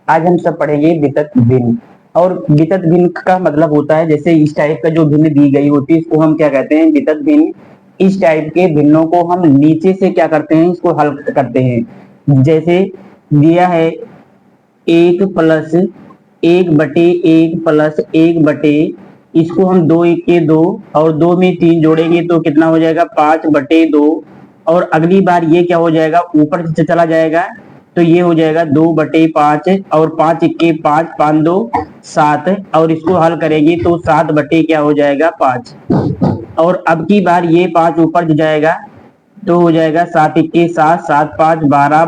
आज हम सब पढ़ेंगे वितत भिन्न। और वितत भिन्न का मतलब होता है जैसे इस टाइप का जो भिन्न दी गई होती है इसको हम क्या कहते हैं, वितत भिन्न। इस टाइप के भिन्नों को हम नीचे से क्या करते हैं, इसको हल करते हैं। जैसे दिया है 1 + 1 + 1 + 1, इसको हम 2 × 1 = 2 और 2 में 3 जोड़ेंगे तो कितना हो जाएगा, 5/2। और अगली बार ये क्या हो जाएगा, ऊपर से चला जाएगा तो ये हो जाएगा 2/5 और 5 × 1 = 5, 5×2 = 7। और इसको हल करेंगे तो 7/क्या हो जाएगा, 5। और अब की बार ये 5 ऊपर जाएगा तो हो जाएगा 7 × 1 = 7, 7×5 =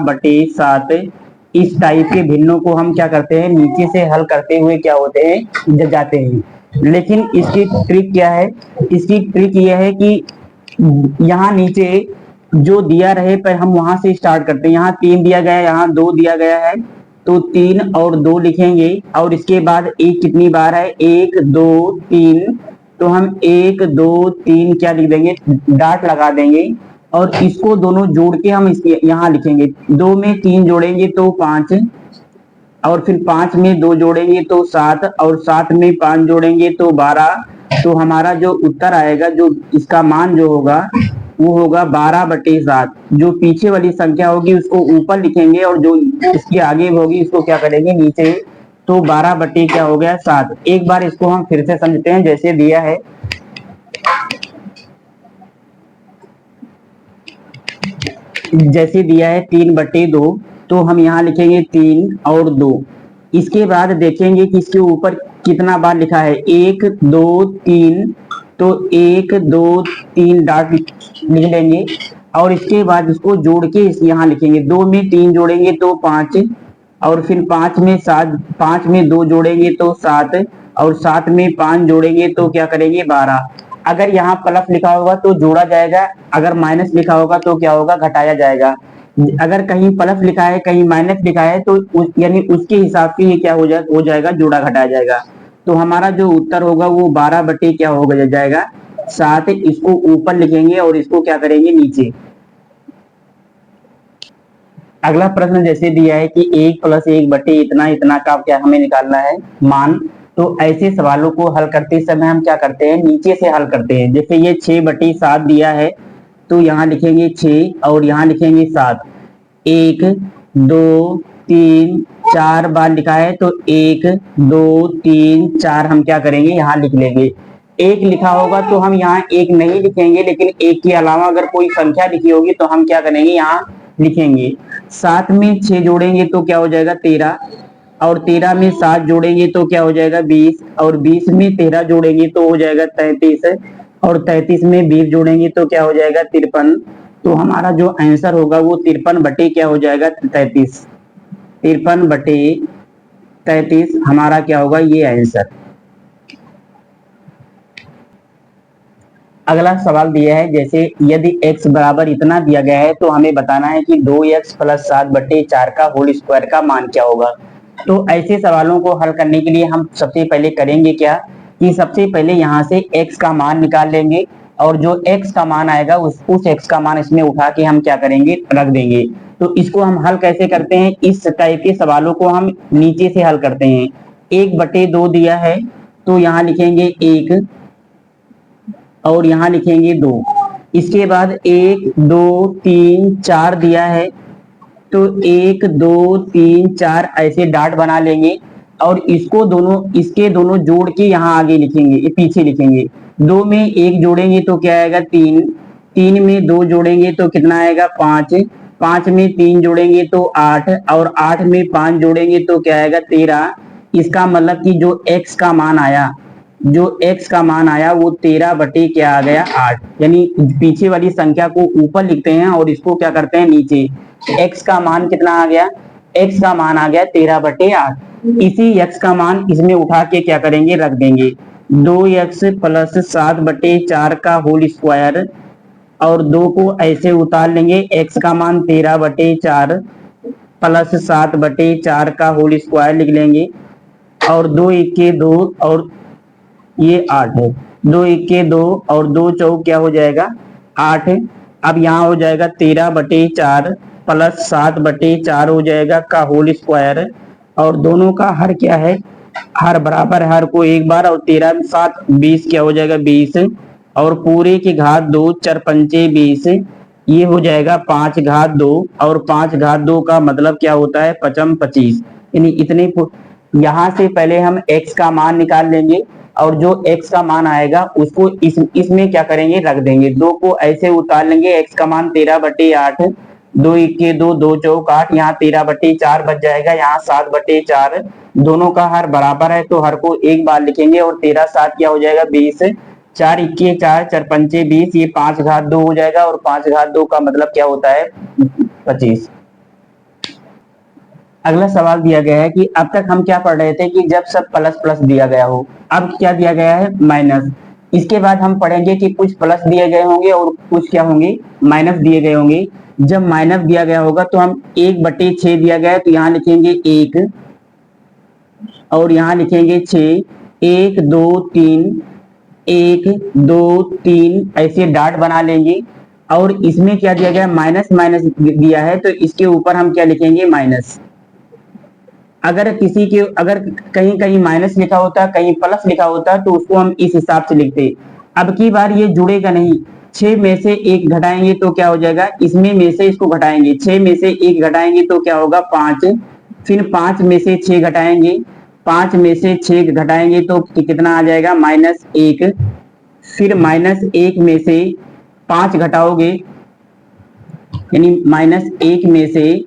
12/7। इस टाइप के भिन्नों को हम क्या करते हैं, नीचे से हल करते हुए क्या होते हैं, जाते हैं। लेकिन इसकी ट्रिक क्या है, इसकी ट्रिक यह है कि यहाँ नीचे जो दिया रहे पर हम वहां से स्टार्ट करते हैं। यहाँ 3 दिया गया है, यहाँ 2 दिया गया है तो 3 और 2 लिखेंगे। और इसके बाद एक कितनी बार है, 1 2 3, तो हम 1 2 3 क्या लिख देंगे, डाट लगा देंगे। और इसको दोनों जोड़ के हम इसके यहाँ लिखेंगे। 2 में 3 जोड़ेंगे तो 5, और फिर 5 में 2 जोड़ेंगे तो 7, और 7 में 5 जोड़ेंगे तो 12। तो हमारा जो उत्तर आएगा, जो इसका मान जो होगा वो होगा 12/7। जो पीछे वाली संख्या होगी उसको ऊपर लिखेंगे और जो इसकी आगे होगी इसको क्या करेंगे, नीचे। तो 12/क्या हो गया, 7। एक बार इसको हम फिर से समझते हैं। जैसे दिया है, जैसे दिया है 3/2, तो हम यहाँ लिखेंगे 3 और 2। इसके बाद देखेंगे कि इसके ऊपर कितना बार लिखा है, 1 2 3, तो 1 2 3 डाट लिख लेंगे। और इसके बाद इसको जोड़ के यहाँ लिखेंगे। 2 में 3 जोड़ेंगे तो 5, और फिर 5 में 7, 5 में 2 जोड़ेंगे तो 7, और 7 में 5 जोड़ेंगे तो क्या करेंगे, 12। अगर यहाँ प्लस लिखा होगा तो जोड़ा जाएगा, अगर माइनस लिखा होगा तो क्या होगा, घटाया जाएगा। अगर कहीं प्लस लिखा है कहीं माइनस लिखा है तो यानी उसके हिसाब से ये क्या हो जाएगा, जोड़ा घटाया जाएगा। तो हमारा जो उत्तर होगा वो 12/क्या हो जाएगा, 7। इसको ऊपर लिखेंगे और इसको क्या करेंगे, नीचे। अगला प्रश्न जैसे दिया है कि 1 + 1 इतना इतना का क्या हमें निकालना है, मान। तो ऐसे सवालों को हल करते समय हम क्या करते हैं, नीचे से हल करते हैं। जैसे ये 6/7 दिया है तो यहाँ लिखेंगे 6 और यहाँ लिखेंगे 7। 1 2 3 4 बार लिखा है तो 1 2 3 4 हम क्या करेंगे, यहाँ लिख लेंगे। एक लिखा होगा तो हम यहाँ एक नहीं लिखेंगे, लेकिन एक के अलावा अगर कोई संख्या लिखी होगी तो हम क्या करेंगे, यहाँ लिखेंगे। 7 में 6 जोड़ेंगे तो क्या हो जाएगा, 13। और 13 में 7 जोड़ेंगे तो क्या हो जाएगा, 20। और 20 में 13 जोड़ेंगे तो हो जाएगा 33। और 33 में 20 जोड़ेंगे तो क्या हो जाएगा, 53। तो हमारा जो आंसर होगा वो 53/क्या हो जाएगा, 33। 53/33 हमारा क्या होगा, ये आंसर। अगला सवाल दिया है, जैसे यदि x बराबर इतना दिया गया है तो हमें बताना है कि 2x + 7/4 का होल स्क्वायर का मान क्या होगा। तो ऐसे सवालों को हल करने के लिए हम सबसे पहले करेंगे क्या, कि सबसे पहले यहाँ से x का मान निकाल लेंगे। और जो x का मान आएगा उस x का मान इसमें उठा के हम क्या करेंगे, रख देंगे। तो इसको हम हल कैसे करते हैं, इस टाइप के सवालों को हम नीचे से हल करते हैं। 1/2 दिया है तो यहाँ लिखेंगे 1 और यहाँ लिखेंगे 2। इसके बाद 1 2 3 4 दिया है तो 1 2 3 4 ऐसे डाट बना लेंगे। और इसके दोनों जोड़ के यहाँ आगे लिखेंगे, ये पीछे लिखेंगे। 2 में 1 जोड़ेंगे तो क्या आएगा, 3। 3 में 2 जोड़ेंगे तो कितना आएगा, 5। 5 में 3 जोड़ेंगे तो 8, और 8 में 5 जोड़ेंगे तो क्या आएगा, 13। इसका मतलब कि जो x का मान आया, वो 13/क्या आ गया, 8। यानी पीछे वाली संख्या को ऊपर लिखते हैं और इसको क्या करते हैं, नीचे। x का मान कितना आ गया, x का मान आ गया 13/8। इसी x का मान इसमें उठा के क्या करेंगे, रख देंगे। 2x + 7/4 का होल स्क्वायर, और 2 को ऐसे उतार लेंगे। x का मान 13/4 + 7/4 का होल स्क्वायर लिख लेंगे। और 2 × 1 = 2 और ये 8 है। 2 × 1 = 2 और 2 चौक क्या हो जाएगा, 8। अब यहाँ हो जाएगा 13/4 + 7/4 हो जाएगा का होल स्क्वायर। और दोनों का हर क्या है, हर बराबर है, हर को एक बार, और 13 7 20 क्या हो जाएगा 20, और पूरे की घात 2 4 पंचे 20, ये हो जाएगा 5 घात 2, और 5 घात 2 का मतलब क्या होता है 5 25, यानी इतने। यहाँ से पहले हम x का मान निकाल लेंगे, और जो x का मान आएगा उसको इसमें क्या करेंगे, रख देंगे। 2 को ऐसे उतार लेंगे, x का मान 13/8, 2 इक्के 2, 2 चौक 8, यहाँ 13/4 बच जाएगा, यहाँ 7/4, दोनों का हर बराबर है तो हर को एक बार लिखेंगे, और 13 7 क्या हो जाएगा 20, 4 इक्के 4, 4 पंचे 20, ये 5 घात 2 हो जाएगा, और 5 घात 2 का मतलब क्या होता है 25। अगला सवाल दिया गया है कि अब तक हम क्या पढ़ रहे थे कि जब सब प्लस प्लस दिया गया हो, अब क्या दिया गया है माइनस। इसके बाद हम पढ़ेंगे कि कुछ प्लस दिए गए होंगे और कुछ क्या होंगे, माइनस दिए गए होंगे। जब माइनस दिया गया होगा तो हम 1/6 दिया गया है तो यहाँ लिखेंगे 1, और यहाँ लिखेंगे 6, 1 2 3, 1 2 3, ऐसे डॉट बना लेंगे। और इसमें क्या दिया गया, माइनस माइनस दिया है तो इसके ऊपर हम क्या लिखेंगे माइनस। अगर किसी के अगर कहीं कहीं माइनस लिखा होता, कहीं प्लस लिखा होता तो उसको हम इस हिसाब से लिखते। अब की बार ये जुड़ेगा नहीं, 6 में से 1 घटाएंगे तो क्या हो जाएगा, इसमें में से इसको घटाएंगे, 6 में से 1 घटाएंगे तो क्या होगा 5, फिर 5 में से 6 घटाएंगे, 5 में से 6 घटाएंगे तो कितना आ जाएगा -1, फिर -1 में से 5 घटाओगे, यानी -1 में से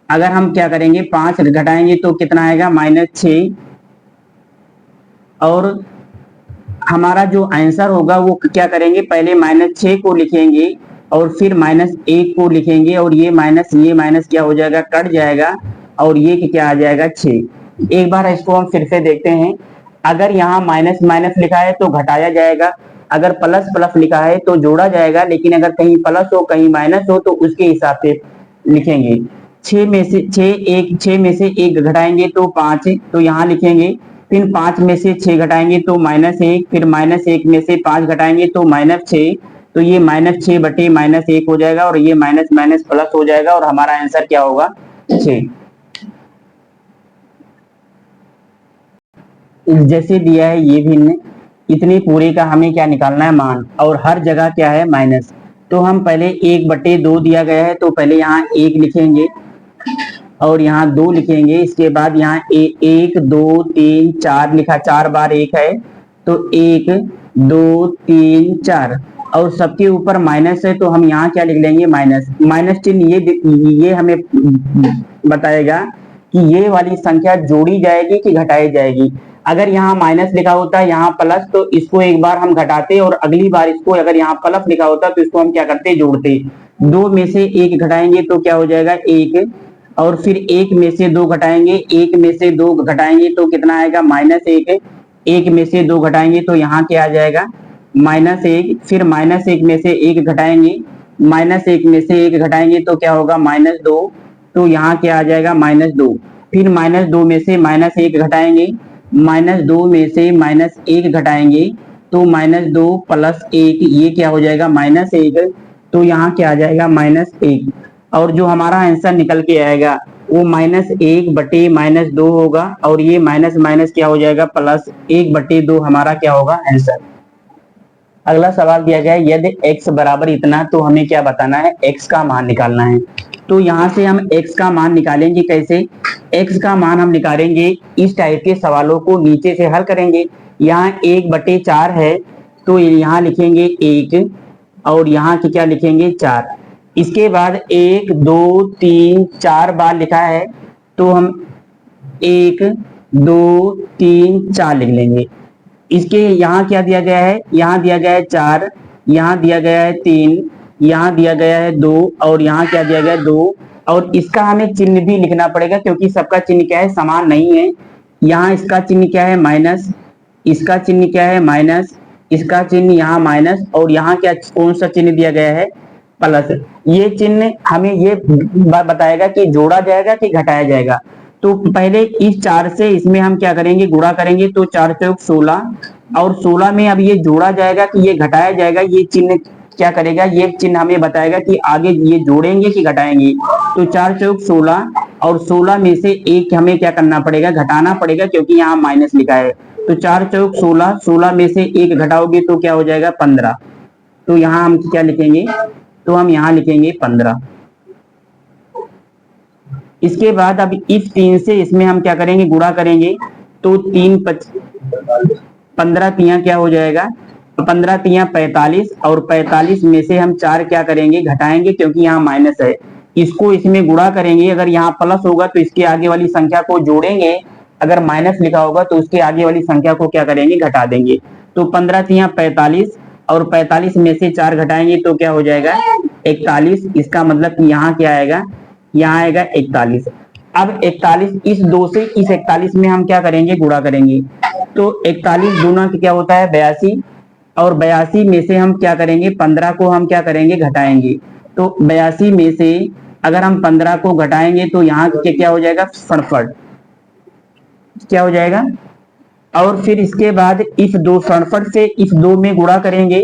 अगर हम क्या करेंगे 5 घटाएंगे तो कितना आएगा -6, और हमारा जो आंसर होगा वो क्या करेंगे, पहले -6 को लिखेंगे और फिर -1 को लिखेंगे, और ये माइनस क्या हो जाएगा, कट जाएगा, और ये क्या आ जाएगा 6। एक बार इसको हम फिर से देखते हैं। अगर यहाँ माइनस माइनस लिखा है तो घटाया जाएगा, अगर प्लस प्लस लिखा है तो जोड़ा जाएगा, लेकिन अगर कहीं प्लस हो कहीं माइनस हो तो उसके हिसाब से लिखेंगे। 6 में से 1 घटाएंगे तो 5, तो यहाँ लिखेंगे, फिर 5 में से 6 घटाएंगे तो -1, फिर -1 में से 5 घटाएंगे तो -6, तो ये -6/-1 हो जाएगा, और ये माइनस माइनस प्लस हो जाएगा, और हमारा आंसर क्या होगा 6। जैसे दिया है ये भिन्न, इतने पूरे का हमें क्या निकालना है मान, और हर जगह क्या है माइनस। तो हम पहले 1/2 दिया गया है तो पहले यहाँ 1 लिखेंगे, और यहाँ 2 लिखेंगे, इसके बाद यहाँ 1 2 3 4 लिखा, 4 बार 1 है तो 1 2 3 4, और सबके ऊपर माइनस है तो हम यहाँ क्या लिख लेंगे माइनस चिन्ह। ये हमें बताएगा कि ये वाली संख्या जोड़ी जाएगी कि घटाई जाएगी। अगर यहाँ माइनस लिखा होता है यहाँ प्लस, तो इसको एक बार हम घटाते, और अगली बार इसको अगर यहाँ प्लस लिखा होता तो इसको हम क्या करते, जोड़ते। 2 में से 1 घटाएंगे तो क्या हो जाएगा 1, और फिर 1 में से 2 घटाएंगे, 1 में से 2 घटाएंगे तो कितना आएगा -1, 1 में से 2 घटाएंगे तो यहाँ क्या आ जाएगा -1, फिर -1 में से 1 घटाएंगे, -1 में से 1 घटाएंगे तो क्या होगा -2, तो यहाँ क्या आ जाएगा -2, फिर -2 में से -1 घटाएंगे, -2 में से -1 घटाएंगे तो -2 + 1, ये क्या हो जाएगा -1, तो यहाँ क्या आ जाएगा -1, और जो हमारा आंसर निकल के आएगा वो -1/-2 होगा, और ये माइनस माइनस क्या हो जाएगा +1/2 हमारा क्या होगा आंसर। अगला सवाल दिया गया है, यदि x बराबर इतना, तो हमें क्या बताना है, x का मान निकालना है। तो यहाँ से हम x का मान निकालेंगे कैसे, x का मान हम निकालेंगे इस टाइप के सवालों को नीचे से हल करेंगे। यहाँ 1/4 है तो यहाँ लिखेंगे 1, और यहाँ की क्या लिखेंगे 4, इसके बाद 1 2 3 4 बार लिखा है तो हम 1 2 3 4 लिख लेंगे। इसके यहाँ क्या दिया गया है, यहाँ दिया गया है 4, यहाँ दिया गया है 3, यहाँ दिया गया है 2, और यहाँ क्या दिया गया है 2, और इसका हमें चिन्ह भी लिखना पड़ेगा क्योंकि सबका चिन्ह क्या है समान नहीं है। यहाँ इसका चिन्ह क्या है माइनस, इसका चिन्ह क्या है माइनस, इसका चिन्ह यहाँ माइनस, और यहाँ क्या कौन सा चिन्ह दिया गया है प्लस। ये चिन्ह हमें ये बताएगा कि जोड़ा जाएगा कि घटाया जाएगा। तो पहले इस 4 से इसमें हम क्या करेंगे, गुणा करेंगे, तो 4 चौक 16, और 16 में अब ये जोड़ा जाएगा कि ये घटाया जाएगा, ये चिन्ह क्या करेगा, ये चिन्ह हमें बताएगा कि आगे ये जोड़ेंगे कि घटाएंगे। तो 4 चौक 16 और 16 में से एक हमें क्या करना पड़ेगा, घटाना पड़ेगा, क्योंकि यहाँ माइनस लिखा है। तो 4 चौक 16, 16 में से एक घटाओगे तो क्या हो जाएगा 15। तो यहाँ हम क्या लिखेंगे, तो हम यहाँ लिखेंगे 15। इसके बाद अब इस 3 से इसमें हम क्या करेंगे, गुणा करेंगे। तो 15 तियां क्या हो जाएगा, 15 तियां 45 और 45 में से हम 4 क्या करेंगे, घटाएंगे, क्योंकि यहाँ माइनस है। इसको इसमें गुणा करेंगे, अगर यहाँ प्लस होगा तो इसके आगे वाली संख्या को जोड़ेंगे, अगर माइनस लिखा होगा तो उसके आगे वाली संख्या को क्या करेंगे, घटा देंगे। तो 15 तियां 45 और 45 में से 4 घटाएंगे तो क्या हो जाएगा 41। इसका मतलब कि यहाँ क्या आएगा, यहाँ आएगा 41। अब 41 इस 2 से इस 41 में हम क्या करेंगे, गुणा करेंगे। तो 41 दूना क्या होता है 82 और 82 में से हम क्या करेंगे, 15 को हम क्या करेंगे, घटाएंगे। तो 82 में से अगर हम 15 को घटाएंगे तो यहाँ क्या हो जाएगा 67, क्या हो जाएगा। और फिर इसके बाद इस 67 से इस 2 में गुणा करेंगे।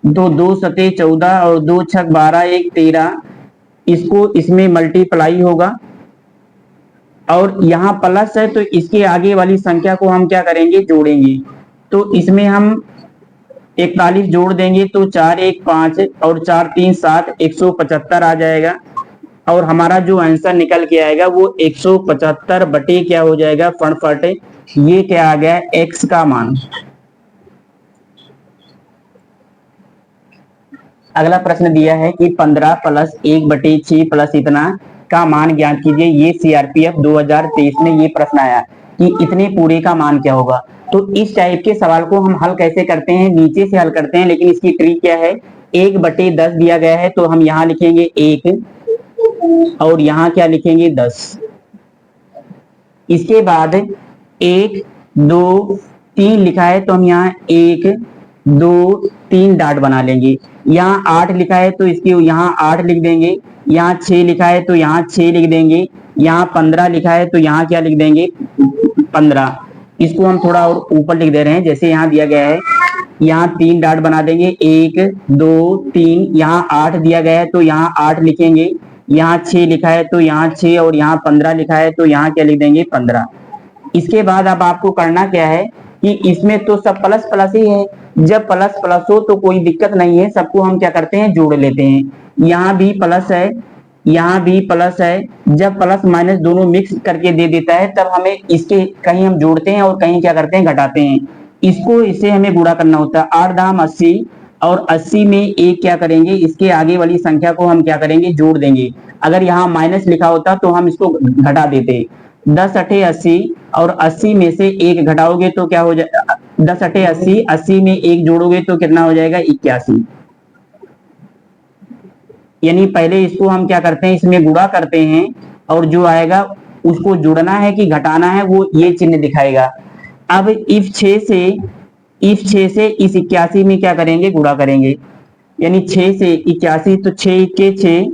तो 2 सते 14 और 2 छक 12 1 13, इसको इसमें मल्टीप्लाई होगा और यहाँ प्लस है तो इसके आगे वाली संख्या को हम क्या करेंगे, जोड़ेंगे। तो इसमें हम 41 जोड़ देंगे तो 4 1 5 और 4 3 7, 175 आ जाएगा। और हमारा जो आंसर निकल के आएगा वो 175 बटे क्या हो जाएगा 65। ये क्या आ गया, x का मान। अगला प्रश्न दिया है कि 15 प्लस 1 बटे 6 प्लस इतना का मान ज्ञात कीजिए। ये सीआरपीएफ 2023 में ये प्रश्न आया कि इतने पूरे का मान क्या होगा। तो इस टाइप के सवाल को हम हल कैसे करते हैं, नीचे से हल करते हैं, लेकिन इसकी ट्रिक क्या है, 1 बटे 10 दिया गया है तो हम यहाँ लिखेंगे 1 और यहाँ क्या लिखेंगे 10। इसके बाद 1 2 3 लिखा है तो हम यहाँ 1 2 3 डॉट बना लेंगे। यहाँ 8 लिखा है तो इसके यहाँ 8 लिख देंगे। यहाँ 6 लिखा है तो यहाँ 6 लिख देंगे। यहाँ 15 लिखा है तो यहाँ क्या लिख देंगे 15। इसको हम थोड़ा और ऊपर लिख दे रहे हैं, जैसे यहाँ दिया गया है। यहाँ 3 डॉट बना देंगे, 1 2 3। यहाँ 8 दिया गया है तो यहाँ 8 लिखेंगे। यहाँ 6 लिखा है तो यहाँ 6 और यहाँ 15 लिखा है तो यहाँ क्या लिख देंगे 15। इसके बाद अब आपको करना क्या है कि इसमें तो सब प्लस प्लस ही है। जब प्लस प्लस हो तो कोई दिक्कत नहीं है, सबको हम क्या करते हैं, जोड़ लेते हैं। यहाँ भी प्लस है, यहाँ भी प्लस है। जब प्लस माइनस दोनों मिक्स करके दे देता है तब हमें इसके कहीं हम जोड़ते हैं और कहीं क्या करते हैं, घटाते हैं। इसको इससे हमें गुणा करना होता है। 8 दाम 80 और 80 में एक क्या करेंगे, इसके आगे वाली संख्या को हम क्या करेंगे, जोड़ देंगे। अगर यहाँ माइनस लिखा होता तो हम इसको घटा देते। 10 अठे 80 और 80 में से एक घटाओगे तो क्या हो जाएगा, 10 अठे 80, 80 में एक जोड़ोगे तो कितना हो जाएगा 81। यानी पहले इसको हम क्या करते हैं, इसमें गुणा करते हैं और जो आएगा उसको जोड़ना है कि घटाना है वो ये चिन्ह दिखाएगा। अब इस 6 से इस 81 में क्या करेंगे, गुणा करेंगे। यानी 6 से 81 तो 6 के 6,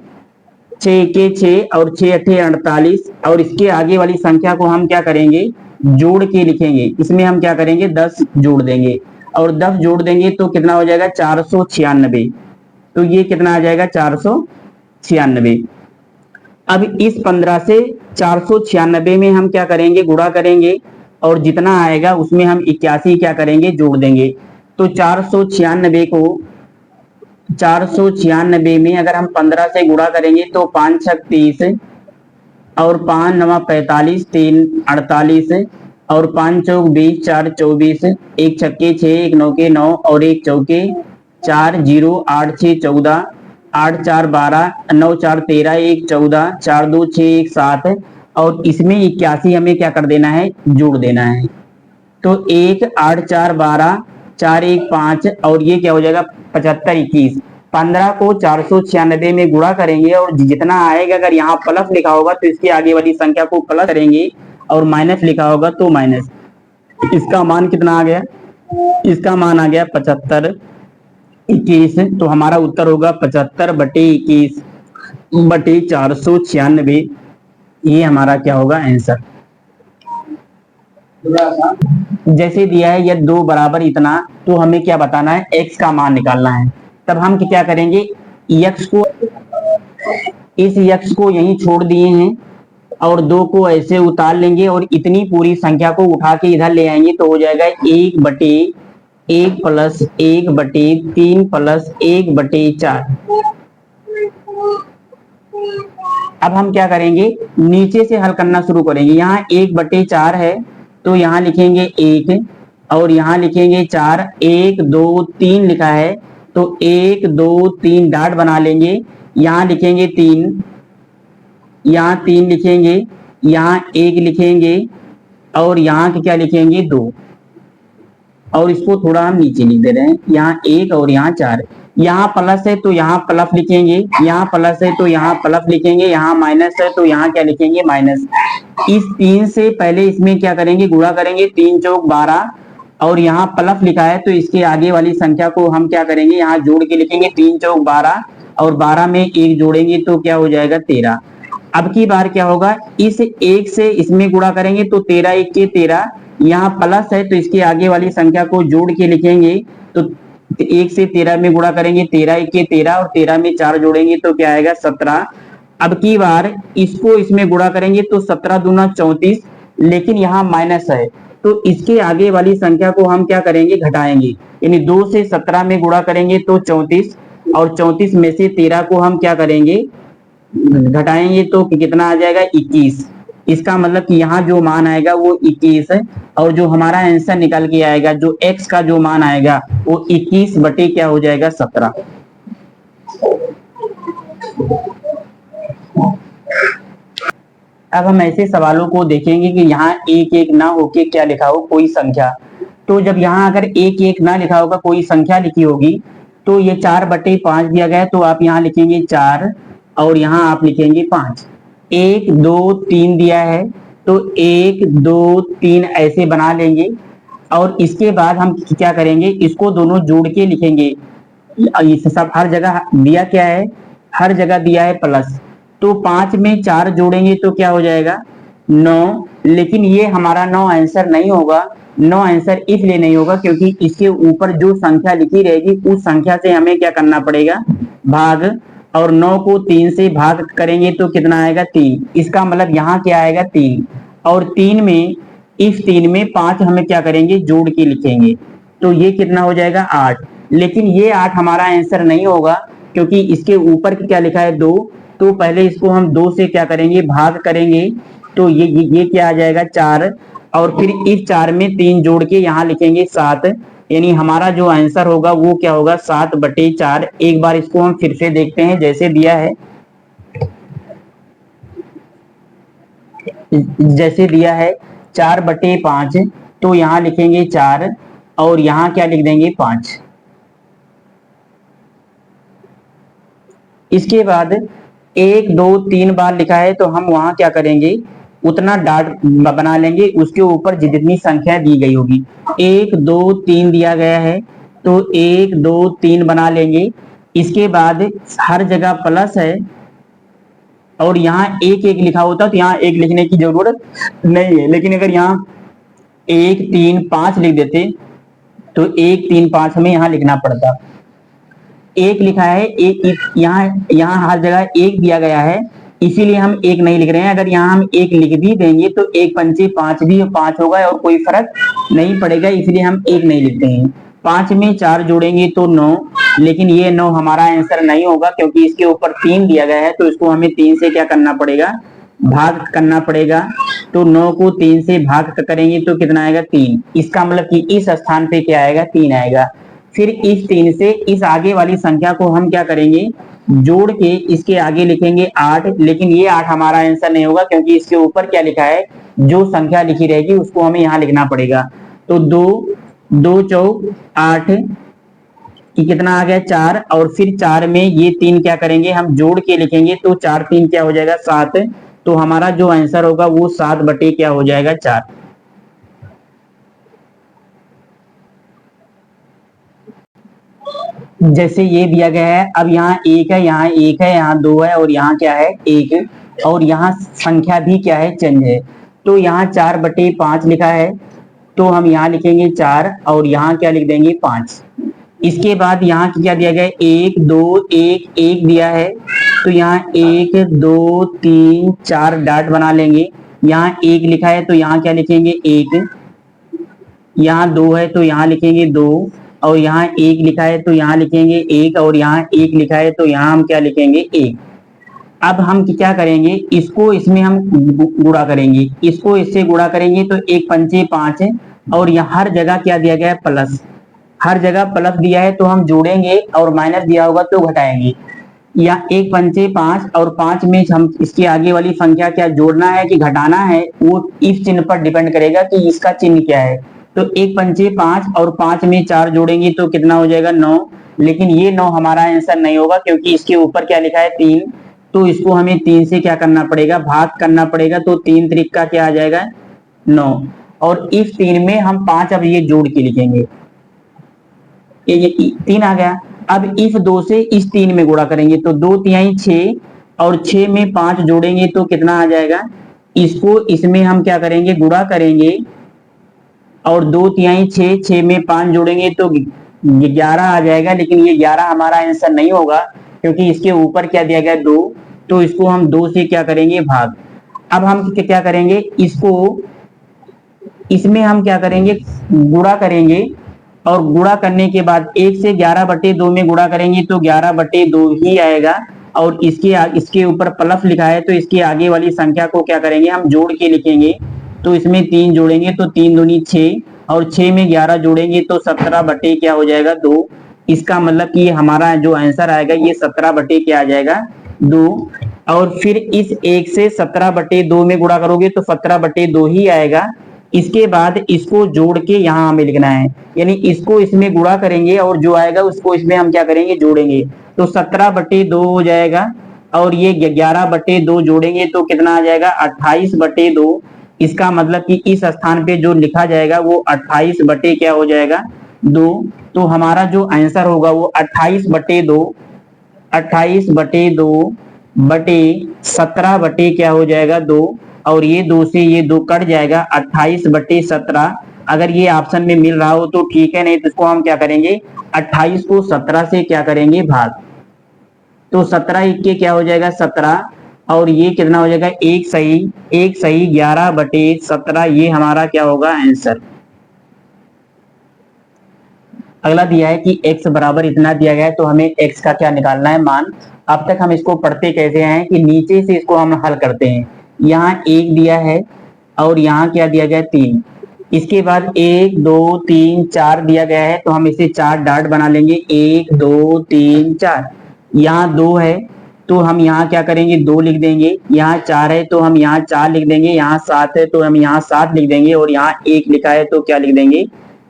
6 के 6 और 6 अठे 48 और इसके आगे वाली संख्या को हम क्या करेंगे, जोड़ के लिखेंगे। इसमें हम क्या करेंगे 10 जोड़ देंगे और 10 जोड़ देंगे तो कितना हो जाएगा 496। तो ये कितना आ जाएगा 496। अब इस 15 से 496 में हम क्या करेंगे, गुणा करेंगे और जितना आएगा उसमें हम 81 क्या करेंगे, जोड़ देंगे। तो 496 में अगर हम 15 से गुणा करेंगे तो 5 छक 30 और 5 नवा 45, 3 48 और 5 चौक 20, 4 24, 1 छक्के 6, 1 नौ के 9 और 1 चौके 4, 0 8 6 14, 8 4 12, 9 4 13, 1 14, 4 2 6 1 7 और इसमें 81 हमें क्या कर देना है, जोड़ देना है। तो 1 8 4 12, 4 1 5 और ये क्या हो जाएगा 75 21। 15 को 496 में गुणा करेंगे और जितना आएगा, अगर यहाँ प्लस लिखा होगा तो इसके आगे वाली संख्या को प्लस करेंगे और माइनस लिखा होगा तो माइनस। इसका मान कितना आ गया, इसका मान आ गया 75 21। तो हमारा उत्तर होगा 75 बटे 21 बटे 496। ये हमारा क्या होगा आंसर। जैसे दिया है यह 2 बराबर इतना, तो हमें क्या बताना है, x का मान निकालना है। तब हम क्या करेंगे, x को इस x को यहीं छोड़ दिए हैं और 2 को ऐसे उतार लेंगे और इतनी पूरी संख्या को उठा के इधर ले आएंगे तो हो जाएगा 1/1 प्लस 1/3 प्लस 1/4। अब हम क्या करेंगे, नीचे से हल करना शुरू करेंगे। यहाँ 1/4 है तो यहाँ लिखेंगे 1 और यहाँ लिखेंगे 4, 1 2 3 लिखा है तो 1 2 3 डॉट बना लेंगे। यहाँ लिखेंगे 3, यहाँ 3 लिखेंगे, यहाँ 1 लिखेंगे और यहाँ क्या लिखेंगे 2 और इसको थोड़ा हम नीचे लिख दे रहे हैं, यहाँ 1 और यहाँ 4। यहाँ प्लस है तो यहाँ प्लस लिखेंगे, यहाँ प्लस है तो यहाँ प्लस लिखेंगे, यहाँ माइनस है तो यहाँ क्या लिखेंगे माइनस। इस 3 से पहले इसमें क्या करेंगे, गुणा करेंगे, 3 चौक 12 और यहाँ प्लस लिखा है तो इसके आगे वाली संख्या को हम क्या करेंगे, यहाँ जोड़ के लिखेंगे, 3 चौक 12 और 12 में 1 जोड़ेंगे तो क्या हो जाएगा 13। अब की बार क्या होगा, इस 1 से इसमें गुणा करेंगे तो 13 1 के 13, यहाँ प्लस है तो इसके आगे वाली संख्या को जोड़ के लिखेंगे तो 1 से 13 में गुणा करेंगे, 13 1 के 13 और 13 में 4 जोड़ेंगे तो क्या आएगा 17। अब की बार इसको इसमें गुणा करेंगे तो 17 दूना 34, लेकिन यहाँ माइनस है तो इसके आगे वाली संख्या को हम क्या करेंगे, घटाएंगे, यानी 2 से 17 में गुणा करेंगे तो 34 और 34 में से 13 को हम क्या करेंगे, घटाएंगे तो कितना आ जाएगा 21। इसका मतलब कि यहाँ जो मान आएगा वो 21 है और जो हमारा आंसर निकल के आएगा, जो x का जो मान आएगा वो 21 बटे क्या हो जाएगा 17। अब हम ऐसे सवालों को देखेंगे कि यहाँ 1 1 ना होके क्या लिखा हो, कोई संख्या। तो जब यहाँ अगर 1 1 ना लिखा होगा, कोई संख्या लिखी होगी तो ये 4/5 दिया गया है तो आप यहाँ लिखेंगे 4 और यहाँ आप लिखेंगे 5। 1 2 3 दिया है तो 1 2 3 ऐसे बना लेंगे और इसके बाद हम क्या करेंगे, इसको दोनों जोड़ के लिखेंगे। इस सब हर जगह दिया क्या है, हर जगह दिया है प्लस, तो 5 में 4 जोड़ेंगे तो क्या हो जाएगा 9। लेकिन ये हमारा 9 आंसर नहीं होगा। 9 आंसर इसलिए नहीं होगा क्योंकि इसके ऊपर जो संख्या लिखी रहेगी उस संख्या से हमें क्या करना पड़ेगा, भाग, और 9 को 3 से भाग करेंगे तो कितना आएगा 3। इसका मतलब यहाँ क्या आएगा 3 और 3 में, इस 3 में 5 हमें क्या करेंगे, जोड़ के लिखेंगे तो ये कितना हो जाएगा 8। लेकिन ये 8 हमारा आंसर नहीं होगा क्योंकि इसके ऊपर क्या लिखा है 2, तो पहले इसको हम 2 से क्या करेंगे, भाग करेंगे तो ये क्या आ जाएगा 4 और फिर इस 4 में 3 जोड़ के यहाँ लिखेंगे 7, यानी हमारा जो आंसर होगा वो क्या होगा 7/4। एक बार इसको हम फिर से देखते हैं जैसे दिया है, जैसे दिया है 4/5 तो यहाँ लिखेंगे 4 और यहाँ क्या लिख देंगे 5। इसके बाद 1 2 3 बार लिखा है तो हम वहां क्या करेंगे, उतना डॉट बना लेंगे, उसके ऊपर जितनी संख्या दी गई होगी। 1 2 3 दिया गया है तो 1 2 3 बना लेंगे। इसके बाद हर जगह प्लस है और यहाँ 1 1 लिखा होता तो यहाँ 1 लिखने की जरूरत नहीं है, लेकिन अगर यहाँ 1 3 5 लिख देते तो 1 3 5 हमें यहाँ लिखना पड़ता। 1 लिखा है, एक यहाँ हर जगह 1 दिया गया है इसीलिए हम 1 नहीं लिख रहे हैं। अगर यहाँ हम 1 लिख भी देंगे तो 1 पंचे 5 भी 5 होगा और कोई फर्क नहीं पड़ेगा, इसलिए हम 1 नहीं लिखते हैं। 5 में 4 जोड़ेंगे तो 9, लेकिन ये 9 हमारा आंसर नहीं होगा क्योंकि इसके ऊपर 3 दिया गया है तो इसको हमें 3 से क्या करना पड़ेगा, भाग करना पड़ेगा। तो 9 को 3 से भाग करेंगे तो कितना आएगा 3। इसका मतलब कि इस स्थान पे क्या आएगा 3 आएगा। फिर इस 3 से इस आगे वाली संख्या को हम क्या करेंगे, जोड़ के इसके आगे लिखेंगे 8, लेकिन ये 8 हमारा आंसर नहीं होगा क्योंकि इसके ऊपर क्या लिखा है, जो संख्या लिखी रहेगी उसको हमें यहाँ लिखना पड़ेगा। तो 2 2 चौक 8 कि कितना आ गया 4 और फिर 4 में ये 3 क्या करेंगे, हम जोड़ के लिखेंगे तो 4 3 क्या हो जाएगा 7। तो हमारा जो आंसर होगा वो 7 बटे क्या हो जाएगा 4। जैसे ये दिया गया है, अब यहाँ 1 है, यहाँ 1 है, यहाँ 2 है और यहाँ क्या है 1, और यहाँ संख्या भी क्या है चेंज है। तो यहाँ 4/5 लिखा है तो हम यहाँ लिखेंगे 4 और यहाँ क्या लिख देंगे 5। इसके बाद यहाँ क्या दिया गया है, 1 2 1 1 दिया है, तो यहाँ 1 2 3 4 डॉट बना लेंगे। यहाँ 1 लिखा है तो यहाँ क्या लिखेंगे 1, यहाँ 2 है तो यहाँ लिखेंगे 2, और यहाँ 1 लिखा है तो यहाँ लिखेंगे 1, और यहाँ 1 लिखा है तो यहाँ हम क्या लिखेंगे 1। अब हम क्या करेंगे, इसको इसमें हम गुणा करेंगे, इसको इससे गुणा करेंगे तो 1 पंचे 5 है, और यहाँ हर जगह क्या दिया गया है प्लस, हर जगह प्लस दिया है तो हम जोड़ेंगे, और माइनस दिया होगा तो घटाएंगे। या 1 पंचे 5 और 5 में हम इसके आगे वाली संख्या क्या जोड़ना है कि घटाना है, वो इस चिन्ह पर डिपेंड करेगा कि इसका चिन्ह क्या है। तो 1 पंचे 5 और 5 में 4 जोड़ेंगे तो कितना हो जाएगा 9, लेकिन ये 9 हमारा आंसर नहीं होगा क्योंकि इसके ऊपर क्या लिखा है 3, तो इसको हमें 3 से क्या करना पड़ेगा, भाग करना पड़ेगा, तो 3 त्रिक का क्या आ जाएगा 9, और इस 3 में हम 5 अब ये जोड़ के लिखेंगे, ये 3 आ गया। अब इस 2 से इस 3 में गुणा करेंगे तो 2 तिहाई 6, और 6 में 5 जोड़ेंगे तो कितना आ जाएगा, इसको इसमें हम क्या करेंगे गुणा करेंगे, और 2 तिहाई 6, 6 में 5 जोड़ेंगे तो 11 आ जाएगा, लेकिन ये 11 हमारा आंसर नहीं होगा क्योंकि इसके ऊपर क्या दिया गया 2, तो इसको हम 2 से क्या करेंगे भाग। अब हम क्या करेंगे, इसको इसमें हम क्या करेंगे गुणा करेंगे, और गुणा करने के बाद 1 से 11/2 में गुणा करेंगे तो 11/2 ही आएगा, और इसके ऊपर प्लस लिखा है तो इसके आगे वाली संख्या को क्या करेंगे हम जोड़ के लिखेंगे, तो इसमें 3 जोड़ेंगे तो 3 दूनी 6, और 6 में 11 जोड़ेंगे तो 17 क्या हो जाएगा 2। इसका मतलब कि हमारा जो आंसर आएगा ये 17 क्या आ जाएगा 2, और फिर इस 1 से 17/2 में गुणा करोगे तो 17/2 ही आएगा। इसके बाद इसको जोड़ के यहाँ हमें लिखना है, यानी इसको इसमें गुणा करेंगे और जो आएगा उसको इसमें हम क्या करेंगे जोड़ेंगे, तो 17/2 हो जाएगा, और ये 11/2 जोड़ेंगे तो कितना आ जाएगा 28/2। इसका मतलब कि इस स्थान पे जो लिखा जाएगा वो 28 क्या हो जाएगा 2, तो हमारा जो आंसर होगा वो 28/2, 28/2 बटे 17 क्या हो जाएगा 2, और ये 2 से ये 2 कट जाएगा 28/17। अगर ये ऑप्शन में मिल रहा हो तो ठीक है, नहीं तो इसको हम क्या करेंगे 28 को 17 से क्या करेंगे भाग, तो 17 1 क्या हो जाएगा 17, और ये कितना हो जाएगा 1 सही 11/17, ये हमारा क्या होगा आंसर। अगला दिया है कि x बराबर इतना दिया गया है तो हमें x का क्या निकालना है मान। अब तक हम इसको पढ़ते कैसे हैं कि नीचे से इसको हम हल करते हैं। यहाँ 1 दिया है और यहाँ क्या दिया गया है 3, इसके बाद 1 2 3 4 दिया गया है तो हम इसे 4 डॉट बना लेंगे, 1 2 3 4। यहाँ 2 है तो हम यहाँ क्या करेंगे 2 लिख देंगे, यहाँ 4 है तो हम यहाँ 4 लिख देंगे, यहाँ 7 है तो हम यहाँ 7 लिख देंगे, और यहाँ 1 लिखा है तो क्या लिख देंगे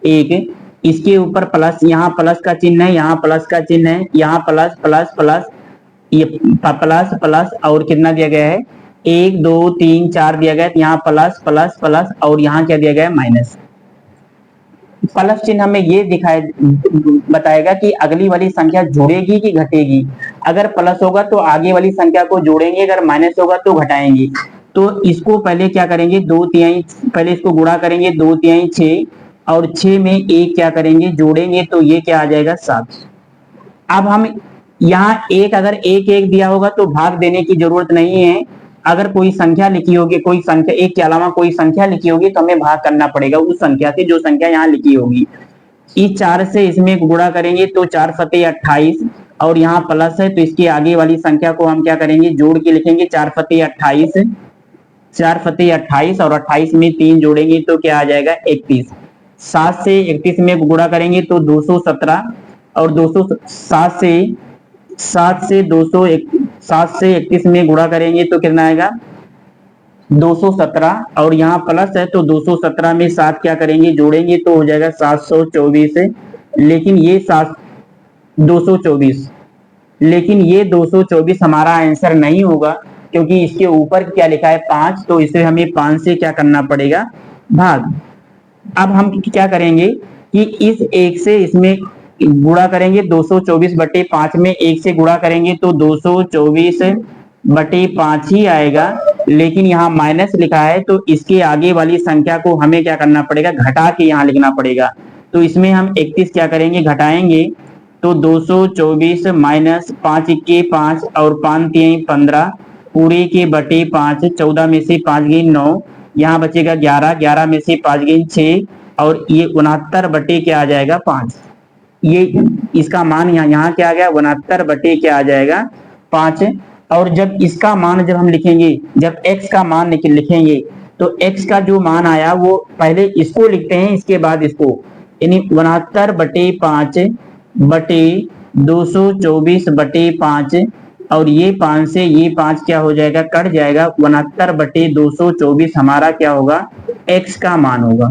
1। इसके ऊपर प्लस, यहाँ प्लस का चिन्ह है, यहाँ प्लस का चिन्ह है, यहाँ प्लस प्लस प्लस, ये प्लस प्लस, और कितना दिया गया है 1 2 3 4 दिया गया है, यहाँ प्लस प्लस प्लस, और यहाँ क्या दिया गया है माइनस। प्लस चिन्ह हमें ये दिखाए बताएगा कि अगली वाली संख्या जुड़ेगी कि घटेगी। अगर प्लस होगा तो आगे वाली संख्या को जोड़ेंगे, अगर माइनस होगा तो घटाएंगे। तो इसको पहले क्या करेंगे 2 तिहाई, पहले इसको गुणा करेंगे 2 तिहाई 6, और 6 में 1 क्या करेंगे जोड़ेंगे तो ये क्या आ जाएगा 7। अब हम यहाँ एक अगर 1 1 दिया होगा तो भाग देने की जरूरत नहीं है, अगर कोई संख्या लिखी होगी, कोई संख्या 1 के अलावा कोई संख्या लिखी होगी तो हमें भाग करना पड़ेगा उस संख्या से जो संख्या यहाँ लिखी होगी। इस 4 से इसमें गुणा करेंगे तो 4 सते 28, और यहाँ प्लस है तो इसके आगे वाली संख्या को हम क्या करेंगे जोड़ के लिखेंगे 4 सते 28, 4 सते 28, और 28 में 3 जोड़ेंगे तो क्या आ जाएगा 31। 7 से 31 में गुणा करेंगे तो 217, और 207 से 31 में गुणा करेंगे तो कितना आएगा 217, और यहाँ प्लस है तो 217 में 7 क्या करेंगे जोड़ेंगे तो हो जाएगा 724, लेकिन ये 224, लेकिन ये 224 हमारा आंसर नहीं होगा क्योंकि इसके ऊपर क्या लिखा है 5, तो इसे हमें 5 से क्या करना पड़ेगा भाग। अब हम क्या करेंगे कि इस 1 से इसमें गुणा करेंगे, 224/5 में 1 से गुणा करेंगे तो 224/5 ही आएगा, लेकिन यहाँ माइनस लिखा है तो इसके आगे वाली संख्या को हमें क्या करना पड़ेगा घटा के यहाँ लिखना पड़ेगा। तो इसमें हम 31 क्या करेंगे, घटाएंगे तो 224 माइनस 5 इक्के 5 और 5 3 15 पूरे के बटे 5, 14 में से 5 गई 9, यहाँ बचेगा 11, 11 में से 5 गई 6 और ये 69 बटे क्या आ जाएगा 5। ये इसका मान यहाँ क्या आ गया, 69 बटे क्या आ जाएगा 5। और जब इसका मान जब हम लिखेंगे, जब x का मान लिखेंगे तो x का जो मान आया वो पहले इसको लिखते हैं, इसके बाद इसको, यानी 69 बटे 5 बटे 224 बटे 5 और ये 5 से ये 5 क्या हो जाएगा, कट जाएगा। 69 बटे 224 हमारा क्या होगा, x का मान होगा।